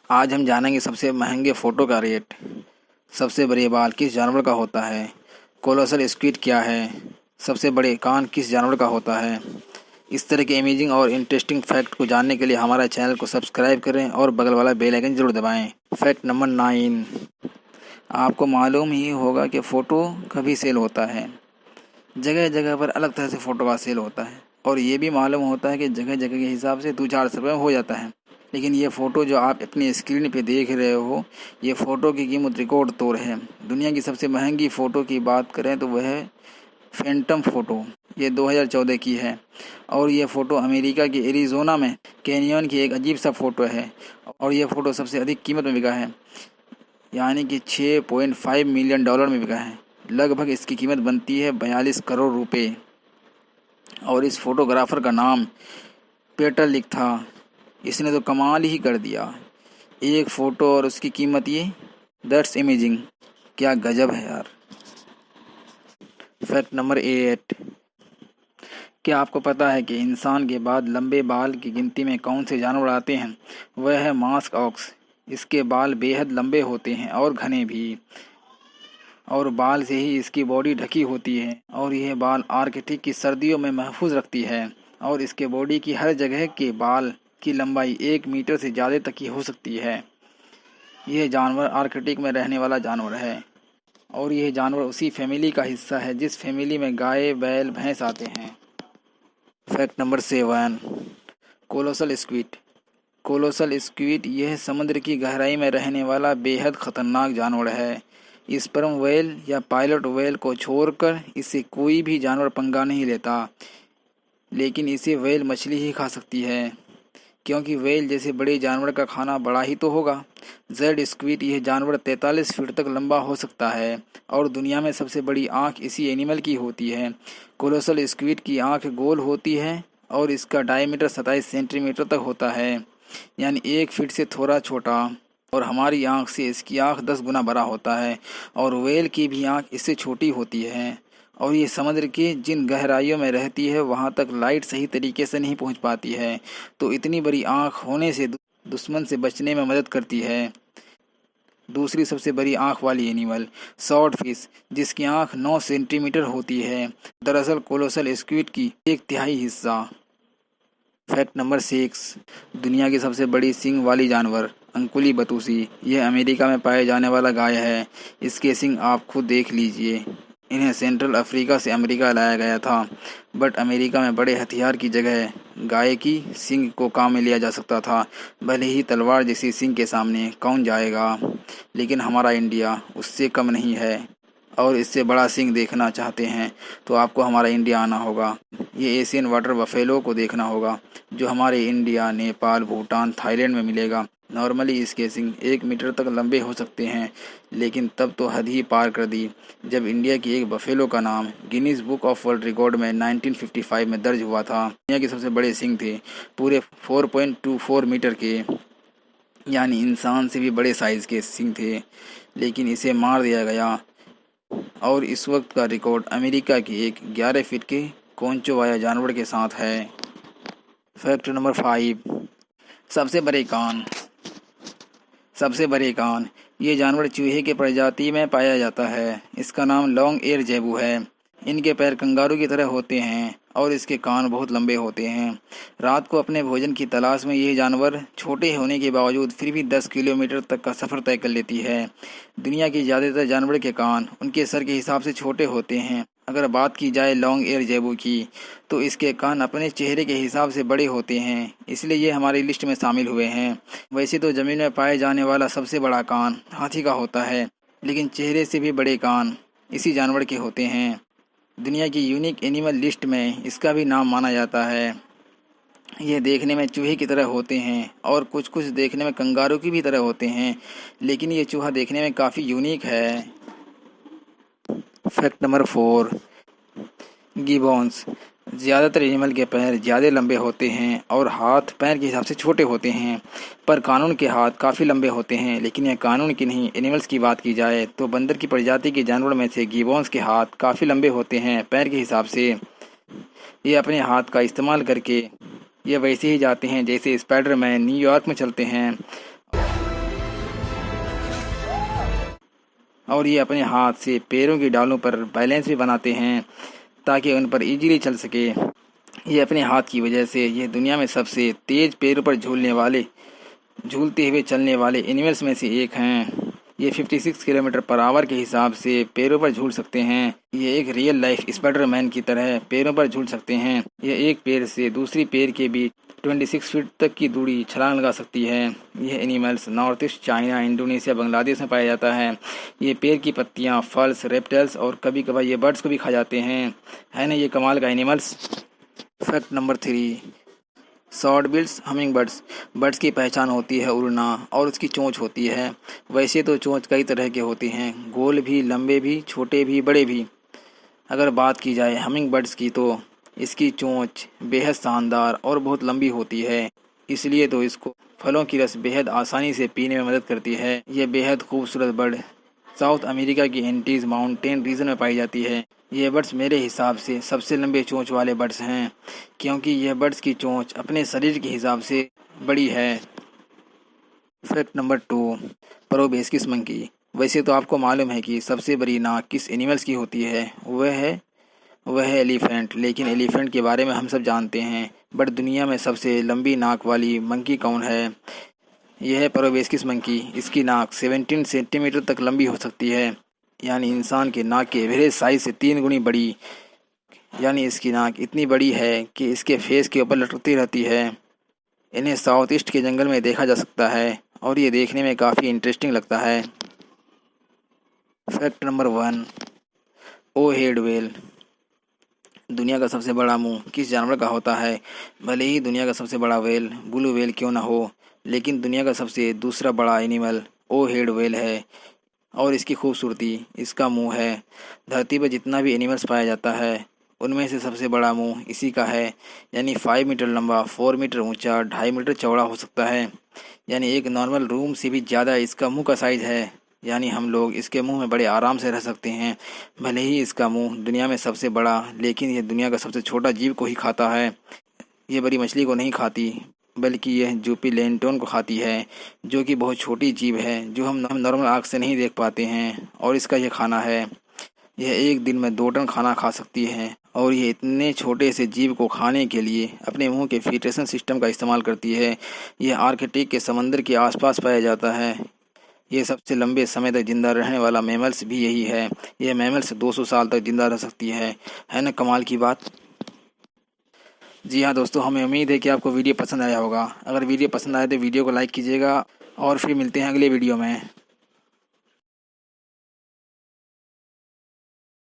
आज हम जानेंगे सबसे महंगे फ़ोटो का रेट, सबसे बड़े बाल किस जानवर का होता है, कोलोसल स्क्विड क्या है, सबसे बड़े कान किस जानवर का होता है। इस तरह के अमेजिंग और इंटरेस्टिंग फैक्ट को जानने के लिए हमारे चैनल को सब्सक्राइब करें और बगल वाला बेल आइकन जरूर दबाएं। फैक्ट नंबर 9, आपको मालूम ही होगा कि फ़ोटो कभी सेल होता है। जगह जगह पर अलग तरह से फ़ोटो का सेल होता है और ये भी मालूम होता है कि जगह जगह के हिसाब से 2-4 रुपये में हो जाता है। लेकिन ये फ़ोटो जो आप अपनी स्क्रीन पे देख रहे हो, ये फ़ोटो की कीमत रिकॉर्ड तोड़ है। दुनिया की सबसे महंगी फ़ोटो की बात करें तो वह है फैंटम फ़ोटो। ये 2014 की है और ये फ़ोटो अमेरिका के एरिज़ोना में कैनियन की एक अजीब सा फ़ोटो है और ये फ़ोटो सबसे अधिक कीमत में बिका है, यानी कि $6.5 मिलियन में बिका है। लगभग इसकी कीमत बनती है 42 करोड़ रुपए और इस फोटोग्राफर का नाम पीटर लिक था। इसने तो कमाल ही कर दिया। एक फ़ोटो और उसकी कीमत ये, दैट्स अमेजिंग। क्या गजब है यार। फैक्ट नंबर 8, क्या आपको पता है कि इंसान के बाद लंबे बाल की गिनती में कौन से जानवर आते हैं? वह है मास्क ऑक्स। इसके बाल बेहद लंबे होते हैं और घने भी, और बाल से ही इसकी बॉडी ढकी होती है और यह बाल आर्कटिक की सर्दियों में महफूज रखती है। और इसके बॉडी की हर जगह के बाल की लंबाई 1 मीटर से ज़्यादा तक की हो सकती है। यह जानवर आर्कटिक में रहने वाला जानवर है और यह जानवर उसी फैमिली का हिस्सा है जिस फैमिली में गाय, बैल, भैंस आते हैं। Fact number 7, colossal squid. Colossal squid यह समुद्र की गहराई में रहने वाला बेहद खतरनाक जानवर है। स्पर्म व्हेल या पायलट व्हेल को छोड़कर इससे कोई भी जानवर पंगा नहीं लेता, लेकिन इसे व्हेल मछली ही खा सकती है क्योंकि व्हेल जैसे बड़े जानवर का खाना बड़ा ही तो होगा। जेड स्क्विड यह जानवर 43 फीट तक लंबा हो सकता है और दुनिया में सबसे बड़ी आंख इसी एनिमल की होती है। कोलोसल स्क्विड की आंख गोल होती है और इसका डायमीटर 27 सेंटीमीटर तक होता है, यानी 1 फीट से थोड़ा छोटा। और हमारी आंख से इसकी आंख 10 गुना बड़ा होता है और व्हेल की भी आंख इससे छोटी होती है। और ये समुद्र के जिन गहराइयों में रहती है वहाँ तक लाइट सही तरीके से नहीं पहुँच पाती है, तो इतनी बड़ी आंख होने से दुश्मन से बचने में मदद करती है। दूसरी सबसे बड़ी आंख वाली एनिमल स्वॉर्ड फिश, जिसकी आंख 9 सेंटीमीटर होती है, दरअसल कोलोसल स्क्विड की 1/3 हिस्सा। फैक्ट नंबर 6, दुनिया की सबसे बड़ी सींग वाली जानवर अंकुली बतूसी। यह अमेरिका में पाए जाने वाला गाय है। इसके सींग आप खुद देख लीजिए। इन्हें सेंट्रल अफ्रीका से अमेरिका लाया गया था, बट अमेरिका में बड़े हथियार की जगह गाय की सींग को काम में लिया जा सकता था। भले ही तलवार जैसी सींग के सामने कौन जाएगा, लेकिन हमारा इंडिया उससे कम नहीं है और इससे बड़ा सींग देखना चाहते हैं तो आपको हमारा इंडिया आना होगा। ये एशियन वाटर बफेलो को देखना होगा जो हमारे इंडिया, नेपाल, भूटान, थाईलैंड में मिलेगा। नॉर्मली इसके सींग 1 मीटर तक लंबे हो सकते हैं, लेकिन तब तो हद ही पार कर दी जब इंडिया की एक बफेलो का नाम Guinness book of world record में 1955 में दर्ज हुआ था। दुनिया के सबसे बड़े सींग थे, पूरे 4.24 मीटर के, यानी इंसान से भी बड़े साइज के सींग थे, लेकिन इसे मार दिया गया। और इस वक्त का रिकॉर्ड अमेरिका की एक 11 फीट के कोंचोवाया जानवर के साथ है। फैक्ट नंबर 5, सबसे बड़े कान। सबसे बड़े कान, ये जानवर चूहे के प्रजाति में पाया जाता है। इसका नाम लॉन्ग एयर जेबू है। इनके पैर कंगारू की तरह होते हैं और इसके कान बहुत लंबे होते हैं। रात को अपने भोजन की तलाश में ये जानवर छोटे होने के बावजूद फिर भी 10 किलोमीटर तक का सफ़र तय कर लेती है। दुनिया की ज़्यादातर जानवर के कान उनके सर के हिसाब से छोटे होते हैं। अगर बात की जाए लॉन्ग एयर जेबू की, तो इसके कान अपने चेहरे के हिसाब से बड़े होते हैं, इसलिए ये हमारी लिस्ट में शामिल हुए हैं। वैसे तो ज़मीन में पाए जाने वाला सबसे बड़ा कान हाथी का होता है, लेकिन चेहरे से भी बड़े कान इसी जानवर के होते हैं। दुनिया की यूनिक एनिमल लिस्ट में इसका भी नाम माना जाता है। ये देखने में चूहे की तरह होते हैं और कुछ कुछ देखने में कंगारू की भी तरह होते हैं, लेकिन ये चूहा देखने में काफ़ी यूनिक है। Fact number 4, गिबॉन्स। ज़्यादातर एनिमल के पैर ज़्यादा लंबे होते हैं और हाथ पैर के हिसाब से छोटे होते हैं, पर कानून के हाथ काफ़ी लंबे होते हैं। लेकिन यह कानून की नहीं, एनिमल्स की बात की जाए तो बंदर की प्रजाति के जानवर में से गिबॉन्स के हाथ काफ़ी लंबे होते हैं पैर के हिसाब से। ये अपने हाथ का इस्तेमाल करके ये वैसे ही जाते हैं जैसे स्पाइडरमैन न्यूयॉर्क में चलते हैं। और ये अपने हाथ से पैरों की डालों पर बैलेंस भी बनाते हैं ताकि उन पर इजीली चल सके। ये अपने हाथ की वजह से ये दुनिया में सबसे तेज पैरों पर झूलते हुए चलने वाले एनिमल्स में से एक हैं। ये 56 किलोमीटर पर आवर के हिसाब से पैरों पर झूल सकते हैं। ये एक रियल लाइफ स्पाइडरमैन की तरह पैरों पर झूल सकते हैं। ये एक पैर से दूसरी पैर के बीच 26 फीट तक की दूरी छलांग लगा सकती है। यह animals north east China, Indonesia, Bangladesh में पाया जाता है। ये पेड़ की पत्तियां, फल्स, रेप्टाइल्स और कभी कभार ये बर्ड्स को भी खा जाते हैं। है ना ये कमाल का animals. Fact number 3, short bills humming birds की पहचान होती है उड़ना और उसकी चोंच होती है। वैसे तो चोंच कई तरह के होते हैं, गोल भी, लंबे भी, छोटे भी, बड़े भी। अगर बात की जाए हमिंग बर्ड्स की तो इसकी चोंच बेहद शानदार और बहुत लंबी होती है, इसलिए तो इसको फलों की रस बेहद आसानी से पीने में मदद करती है। यह बेहद खूबसूरत बर्ड साउथ अमेरिका की एंटीज माउंटेन रीजन में पाई जाती है। ये बर्ड्स मेरे हिसाब से सबसे लंबे चोंच वाले बर्ड्स हैं, क्योंकि यह बर्ड्स की चोंच अपने शरीर के हिसाब से बड़ी है। Fact number 2, proboscis monkey. वैसे तो आपको मालूम है कि सबसे बड़ी नाक किस एनिमल्स की होती है, वह है एलिफेंट। लेकिन एलिफेंट के बारे में हम सब जानते हैं, बट दुनिया में सबसे लंबी नाक वाली मंकी कौन है? यह है प्रोबेस्किस मंकी। इसकी नाक 17 सेंटीमीटर तक लंबी हो सकती है, यानी इंसान के नाक के एवरेज साइज से 3 गुनी बड़ी। यानी इसकी नाक इतनी बड़ी है कि इसके फेस के ऊपर लटकती रहती है। इन्हें साउथ ईस्ट के जंगल में देखा जा सकता है और ये देखने में काफ़ी इंटरेस्टिंग लगता है। फैक्ट नंबर 1, ओ हेड व्हेल। दुनिया का सबसे बड़ा मुंह किस जानवर का होता है? भले ही दुनिया का सबसे बड़ा व्हेल ब्लू व्हेल क्यों ना हो, लेकिन दुनिया का सबसे दूसरा बड़ा एनिमल ओ हेड व्हेल है। और इसकी खूबसूरती इसका मुंह है। धरती पर जितना भी एनिमल्स पाया जाता है उनमें से सबसे बड़ा मुंह इसी का है। यानी 5 मीटर लंबा, 4 मीटर ऊंचा, 2.5 मीटर चौड़ा हो सकता है। यानी एक नॉर्मल रूम से भी ज़्यादा इसका मुंह का साइज़ है। यानी हम लोग इसके मुंह में बड़े आराम से रह सकते हैं। भले ही इसका मुंह दुनिया में सबसे बड़ा, लेकिन यह दुनिया का सबसे छोटा जीव को ही खाता है। ये बड़ी मछली को नहीं खाती, बल्कि यह जूपिलेंटोन को खाती है, जो कि बहुत छोटी जीव है जो हम नॉर्मल आँख से नहीं देख पाते हैं। और इसका यह खाना है, यह एक दिन में 2 टन खाना खा सकती है। और ये इतने छोटे से जीव को खाने के लिए अपने मुंह के फिल्ट्रेशन सिस्टम का इस्तेमाल करती है। यह आर्कटिक के समंदर के आसपास पाया जाता है। ये सबसे लंबे समय तक जिंदा रहने वाला मैमल्स भी यही है। यह मैमल्स 200 साल तक जिंदा रह सकती है ना कमाल की बात। जी हाँ दोस्तों, हमें उम्मीद है कि आपको वीडियो पसंद आया होगा। अगर वीडियो पसंद आए तो वीडियो को लाइक कीजिएगा और फिर मिलते हैं अगले वीडियो में।